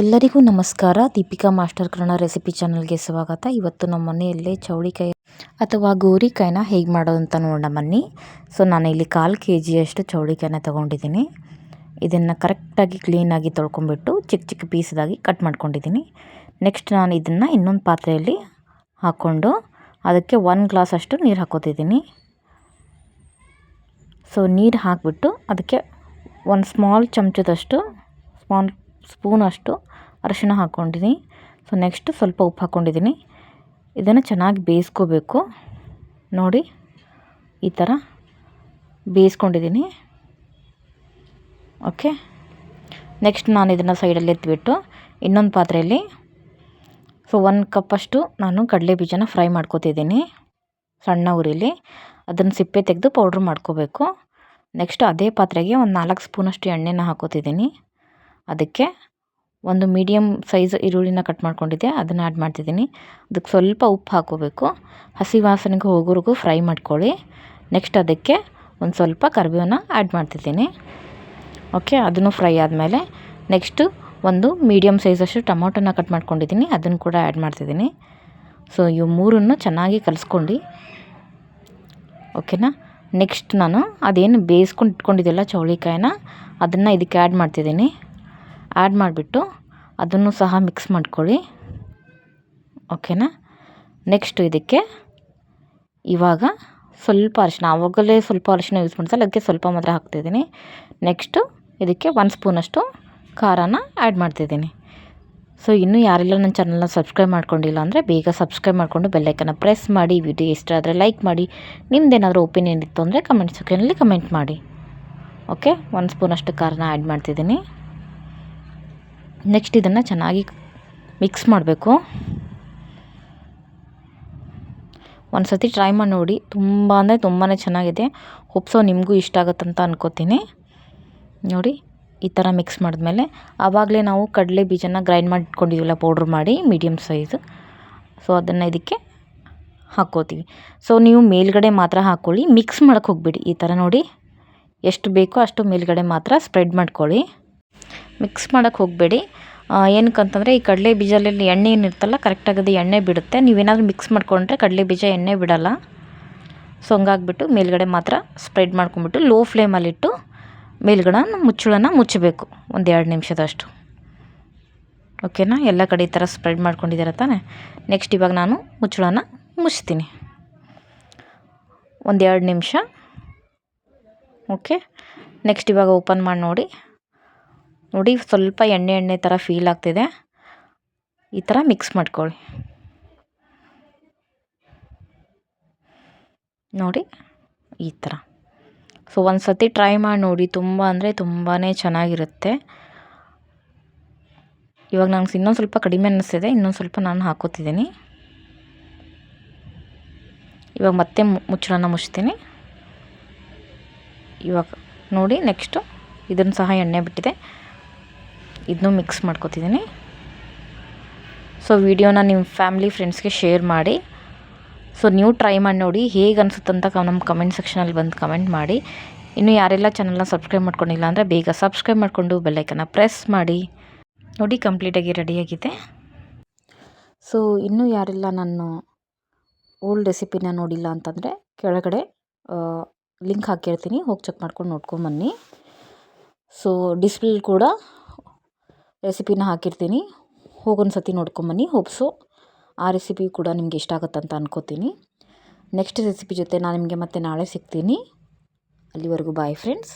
ಎಲ್ಲರಿಗೂ ನಮಸ್ಕಾರ. Deepika master Kannada recipe ಚಾನಲ್ಗೆ ಸ್ವಾಗತ. ಇವತ್ತು ನಮ್ಮ ಮನೆಯಲ್ಲಿ ಚೌಳಿಕಾಯಿ ಅಥವಾ ಗೋರಿಕಾಯಿನ ಹೇಗೆ ಮಾಡೋದು ಅಂತ ನೋಡೋಣ ಬನ್ನಿ. ನಾನು ಇಲ್ಲಿ 1/4 kg ಚೌಳಿಕಾಯಿನ ತೊಗೊಂಡಿದ್ದೀನಿ. ಇದನ್ನು ಕರೆಕ್ಟಾಗಿ ಕ್ಲೀನಾಗಿ ತೊಳ್ಕೊಂಬಿಟ್ಟು ಚಿಕ್ಕ ಚಿಕ್ಕ ಪೀಸ್ದಾಗಿ ಕಟ್ ಮಾಡ್ಕೊಂಡಿದ್ದೀನಿ. ನೆಕ್ಸ್ಟ್ ನಾನು ಇದನ್ನು ಇನ್ನೊಂದು ಪಾತ್ರೆಯಲ್ಲಿ ಹಾಕ್ಕೊಂಡು ಅದಕ್ಕೆ 1 ಗ್ಲಾಸ್ ಅಷ್ಟು ನೀರು ಹಾಕೋತಿದ್ದೀನಿ. ನೀರು ಹಾಕಿಬಿಟ್ಟು ಅದಕ್ಕೆ ಒಂದು ಸ್ಮಾಲ್ ಚಮಚದಷ್ಟು ಸ್ಪೂನಷ್ಟು ಅರಿಶಿಣ ಹಾಕ್ಕೊಂಡಿದ್ದೀನಿ. ನೆಕ್ಸ್ಟ್ ಸ್ವಲ್ಪ ಉಪ್ಪು ಹಾಕ್ಕೊಂಡಿದ್ದೀನಿ. ಇದನ್ನು ಚೆನ್ನಾಗಿ ಬೇಯಿಸ್ಕೋಬೇಕು. ನೋಡಿ ಈ ಥರ ಬೇಯಿಸ್ಕೊಂಡಿದ್ದೀನಿ. ಓಕೆ, ನೆಕ್ಸ್ಟ್ ನಾನು ಇದನ್ನು ಸೈಡಲ್ಲಿ ಎತ್ತಿಬಿಟ್ಟು ಇನ್ನೊಂದು ಪಾತ್ರೆಯಲ್ಲಿ 1 ಕಪ್ಪಷ್ಟು ನಾನು ಕಡಲೆ ಬೀಜನ ಫ್ರೈ ಮಾಡ್ಕೋತಿದ್ದೀನಿ ಸಣ್ಣ ಉರಿಲಿ. ಅದನ್ನು ಸಿಪ್ಪೆ ತೆಗೆದು ಪೌಡ್ರ್ ಮಾಡ್ಕೋಬೇಕು. ನೆಕ್ಸ್ಟ್ ಅದೇ ಪಾತ್ರೆಗೆ ಒಂದು 4 ಸ್ಪೂನಷ್ಟು ಎಣ್ಣೆನ ಹಾಕೋತಿದ್ದೀನಿ. ಅದಕ್ಕೆ ಒಂದು ಮೀಡಿಯಮ್ ಸೈಜ್ ಈರುಳ್ಳಿನ ಕಟ್ ಮಾಡ್ಕೊಂಡಿದ್ದೆ, ಅದನ್ನು ಆ್ಯಡ್ ಮಾಡ್ತಿದ್ದೀನಿ. ಅದಕ್ಕೆ ಸ್ವಲ್ಪ ಉಪ್ಪು ಹಾಕೋಬೇಕು. ಹಸಿ ವಾಸನೆಗೆ ಹೋಗೋವರೆಗೂ ಫ್ರೈ ಮಾಡ್ಕೊಳ್ಳಿ. ನೆಕ್ಸ್ಟ್ ಅದಕ್ಕೆ ಒಂದು ಸ್ವಲ್ಪ ಕರಿಬೇವನ್ನ ಆ್ಯಡ್ ಮಾಡ್ತಿದ್ದೀನಿ. ಓಕೆ, ಅದನ್ನು ಫ್ರೈ ಆದಮೇಲೆ ನೆಕ್ಸ್ಟು ಒಂದು ಮೀಡಿಯಮ್ ಸೈಜಷ್ಟು ಟೊಮೊಟೊನ ಕಟ್ ಮಾಡ್ಕೊಂಡಿದ್ದೀನಿ, ಅದನ್ನು ಕೂಡ ಆ್ಯಡ್ ಮಾಡ್ತಿದ್ದೀನಿ. ಇವು ಮೂರನ್ನು ಚೆನ್ನಾಗಿ ಕಲಿಸ್ಕೊಂಡು ಓಕೆನಾ. ನೆಕ್ಸ್ಟ್ ನಾನು ಅದೇನು ಬೇಯಿಸ್ಕೊಂಡು ಇಟ್ಕೊಂಡಿದ್ದೆಲ್ಲ ಚೌಳಿಕಾಯಿನ ಅದನ್ನು ಇದಕ್ಕೆ ಆ್ಯಡ್ ಮಾಡ್ತಿದ್ದೀನಿ. ಆ್ಯಡ್ ಮಾಡಿಬಿಟ್ಟು ಅದನ್ನು ಸಹ ಮಿಕ್ಸ್ ಮಾಡ್ಕೊಳ್ಳಿ. ಓಕೆನಾ. ನೆಕ್ಸ್ಟು ಇದಕ್ಕೆ ಇವಾಗ ಸ್ವಲ್ಪ ಅರಿಶಿಣ, ಆವಾಗಲೇ ಸ್ವಲ್ಪ ಅರಿಶಿಣ ಯೂಸ್ ಮಾಡ್ಸಲ್ಲ, ಅದಕ್ಕೆ ಸ್ವಲ್ಪ ಮಾತ್ರ ಹಾಕ್ತಿದ್ದೀನಿ. ನೆಕ್ಸ್ಟು ಇದಕ್ಕೆ 1 ಸ್ಪೂನಷ್ಟು ಖಾರನ ಆ್ಯಡ್ ಮಾಡ್ತಿದ್ದೀನಿ. ಇನ್ನೂ ಯಾರೆಲ್ಲ ನನ್ನ ಚಾನಲ್ನ ಸಬ್ಸ್ಕ್ರೈಬ್ ಮಾಡ್ಕೊಂಡಿಲ್ಲ ಅಂದರೆ ಬೇಗ ಸಬ್ಸ್ಕ್ರೈಬ್ ಮಾಡಿಕೊಂಡು ಬೆಲ್ಲೈಕನ್ನ ಪ್ರೆಸ್ ಮಾಡಿ. ವಿಡಿಯೋ ಇಷ್ಟ ಆದರೆ ಲೈಕ್ ಮಾಡಿ. ನಿಮ್ಮದೇನಾದರೂ ಒಪಿನಿಯನ್ ಇತ್ತು ಅಂದರೆ ಕಮೆಂಟ್ ಸೆಕ್ಷನಲ್ಲಿ ಕಮೆಂಟ್ ಮಾಡಿ. ಓಕೆ, 1 ಸ್ಪೂನಷ್ಟು ಖಾರನ ಆ್ಯಡ್ ಮಾಡ್ತಿದ್ದೀನಿ. ನೆಕ್ಸ್ಟ್ ಇದನ್ನು ಚೆನ್ನಾಗಿ ಮಿಕ್ಸ್ ಮಾಡಬೇಕು. ಒಂದು ಸತಿ ಟ್ರೈ ಮಾಡಿ ನೋಡಿ, ತುಂಬ ಅಂದರೆ ತುಂಬಾ ಚೆನ್ನಾಗಿದೆ. ಹೋಪ್ಸೋ ನಿಮಗೂ ಇಷ್ಟ ಆಗುತ್ತಂತ ಅನ್ಕೋತೀನಿ. ನೋಡಿ ಈ ಥರ ಮಿಕ್ಸ್ ಮಾಡಿದ್ಮೇಲೆ ಆವಾಗಲೇ ನಾವು ಕಡಲೆ ಬೀಜನ ಗ್ರೈಂಡ್ ಮಾಡಿ ಇಟ್ಕೊಂಡಿದ್ದೀವಲ್ಲ ಪೌಡ್ರ್ ಮಾಡಿ ಮೀಡಿಯಮ್ ಸೈಜ್, ಅದನ್ನು ಇದಕ್ಕೆ ಹಾಕ್ಕೋತೀವಿ. ನೀವು ಮೇಲ್ಗಡೆ ಮಾತ್ರ ಹಾಕ್ಕೊಳ್ಳಿ, ಮಿಕ್ಸ್ ಮಾಡೋಕ್ಕೆ ಹೋಗಬೇಡಿ. ಈ ಥರ ನೋಡಿ ಎಷ್ಟು ಬೇಕೋ ಅಷ್ಟು ಮೇಲ್ಗಡೆ ಮಾತ್ರ ಸ್ಪ್ರೆಡ್ ಮಾಡ್ಕೊಳ್ಳಿ, ಮಿಕ್ಸ್ ಮಾಡೋಕ್ಕೆ ಹೋಗಬೇಡಿ. ಏನಕ್ಕಂತಂದರೆ ಈ ಕಡಲೆ ಬೀಜದಲ್ಲಿ ಎಣ್ಣೆ ಏನಿರುತ್ತಲ್ಲ ಕರೆಕ್ಟಾಗಿ ಅದು ಎಣ್ಣೆ ಬಿಡುತ್ತೆ. ನೀವೇನಾದರೂ ಮಿಕ್ಸ್ ಮಾಡ್ಕೊಂಡ್ರೆ ಕಡಲೆ ಬೀಜ ಎಣ್ಣೆ ಬಿಡಲ್ಲ. ಹಂಗಾಗ್ಬಿಟ್ಟು ಮೇಲ್ಗಡೆ ಮಾತ್ರ ಸ್ಪ್ರೆಡ್ ಮಾಡ್ಕೊಂಬಿಟ್ಟು ಲೋ ಫ್ಲೇಮಲ್ಲಿಟ್ಟು ಮೇಲ್ಗಡೆ ಮುಚ್ಚಳನ ಮುಚ್ಚಬೇಕು ಒಂದು 2 ನಿಮಿಷದಷ್ಟು. ಓಕೆನಾ. ಎಲ್ಲ ಕಡೆ ಈ ಥರ ಸ್ಪ್ರೆಡ್ ಮಾಡ್ಕೊಂಡಿದ್ದೀರ ತಾನೆ. ನೆಕ್ಸ್ಟ್ ಇವಾಗ ನಾನು ಮುಚ್ಚಳನ ಮುಚ್ತೀನಿ ಒಂದು 2 ನಿಮಿಷ. ಓಕೆ, ನೆಕ್ಸ್ಟ್ ಇವಾಗ ಓಪನ್ ಮಾಡಿ ನೋಡಿ ಸ್ವಲ್ಪ ಎಣ್ಣೆ ಥರ ಫೀಲ್ ಆಗ್ತಿದೆ. ಈ ಥರ ಮಿಕ್ಸ್ ಮಾಡ್ಕೊಳ್ಳಿ. ನೋಡಿ ಈ ಥರ. ಒಂದು ಸತಿ ಟ್ರೈ ಮಾಡಿ ನೋಡಿ, ತುಂಬ ಅಂದರೆ ತುಂಬಾ ಚೆನ್ನಾಗಿರುತ್ತೆ. ಇವಾಗ ನನಗೆ ಇನ್ನೊಂದು ಸ್ವಲ್ಪ ಕಡಿಮೆ ಅನ್ನಿಸ್ತಿದೆ, ಇನ್ನೊಂದು ಸ್ವಲ್ಪ ನಾನು ಹಾಕೋತಿದ್ದೀನಿ. ಇವಾಗ ಮತ್ತೆ ಮುಚ್ಚಳನ ಮುಚ್ತೀನಿ. ಇವಾಗ ನೋಡಿ ನೆಕ್ಸ್ಟು ಇದನ್ನು ಸಹ ಎಣ್ಣೆ ಬಿಟ್ಟಿದೆ, ಇದನ್ನು ಮಿಕ್ಸ್ ಮಾಡ್ಕೊತಿದ್ದೀನಿ. ವಿಡಿಯೋನ ನಿಮ್ಮ ಫ್ಯಾಮಿಲಿ ಫ್ರೆಂಡ್ಸ್ಗೆ ಶೇರ್ ಮಾಡಿ. ನೀವು ಟ್ರೈ ಮಾಡಿ ನೋಡಿ ಹೇಗೆ ಅನಿಸುತ್ತಂತ ನಮ್ಮ ಕಮೆಂಟ್ ಸೆಕ್ಷನಲ್ಲಿ ಬಂದು ಕಮೆಂಟ್ ಮಾಡಿ. ಇನ್ನೂ ಯಾರೆಲ್ಲ ಚಾನಲ್ನ ಸಬ್ಸ್ಕ್ರೈಬ್ ಮಾಡ್ಕೊಂಡಿಲ್ಲ ಅಂದರೆ ಬೇಗ ಸಬ್ಸ್ಕ್ರೈಬ್ ಮಾಡಿಕೊಂಡು ಬೆಲ್ಲೈಕನ್ನ ಪ್ರೆಸ್ ಮಾಡಿ. ನೋಡಿ ಕಂಪ್ಲೀಟಾಗಿ ರೆಡಿಯಾಗಿದೆ. ಇನ್ನೂ ಯಾರೆಲ್ಲ ನಾನು ಓಲ್ಡ್ ರೆಸಿಪಿನ ನೋಡಿಲ್ಲ ಅಂತಂದರೆ ಕೆಳಗಡೆ ಲಿಂಕ್ ಹಾಕಿರ್ತೀನಿ, ಹೋಗಿ ಚೆಕ್ ಮಾಡ್ಕೊಂಡು ನೋಡ್ಕೊಂಬನ್ನಿ. ಡಿಸ್ಪ್ಲೇ ಕೂಡ ರೆಸಿಪಿನ ಹಾಕಿರ್ತೀನಿ, ಹೋಗೊಂದು ಸತಿ ನೋಡ್ಕೊಂಬನ್ನಿ. ಹೋಪ್ಸು ಆ ರೆಸಿಪಿ ಕೂಡ ನಿಮಗೆ ಇಷ್ಟ ಆಗುತ್ತಂತ ಅನ್ಕೋತೀನಿ. ನೆಕ್ಸ್ಟ್ ರೆಸಿಪಿ ಜೊತೆ ನಾನು ನಿಮಗೆ ಮತ್ತೆ ನಾಳೆ ಸಿಗ್ತೀನಿ. ಅಲ್ಲಿವರೆಗೂ ಬಾಯ್ ಫ್ರೆಂಡ್ಸ್.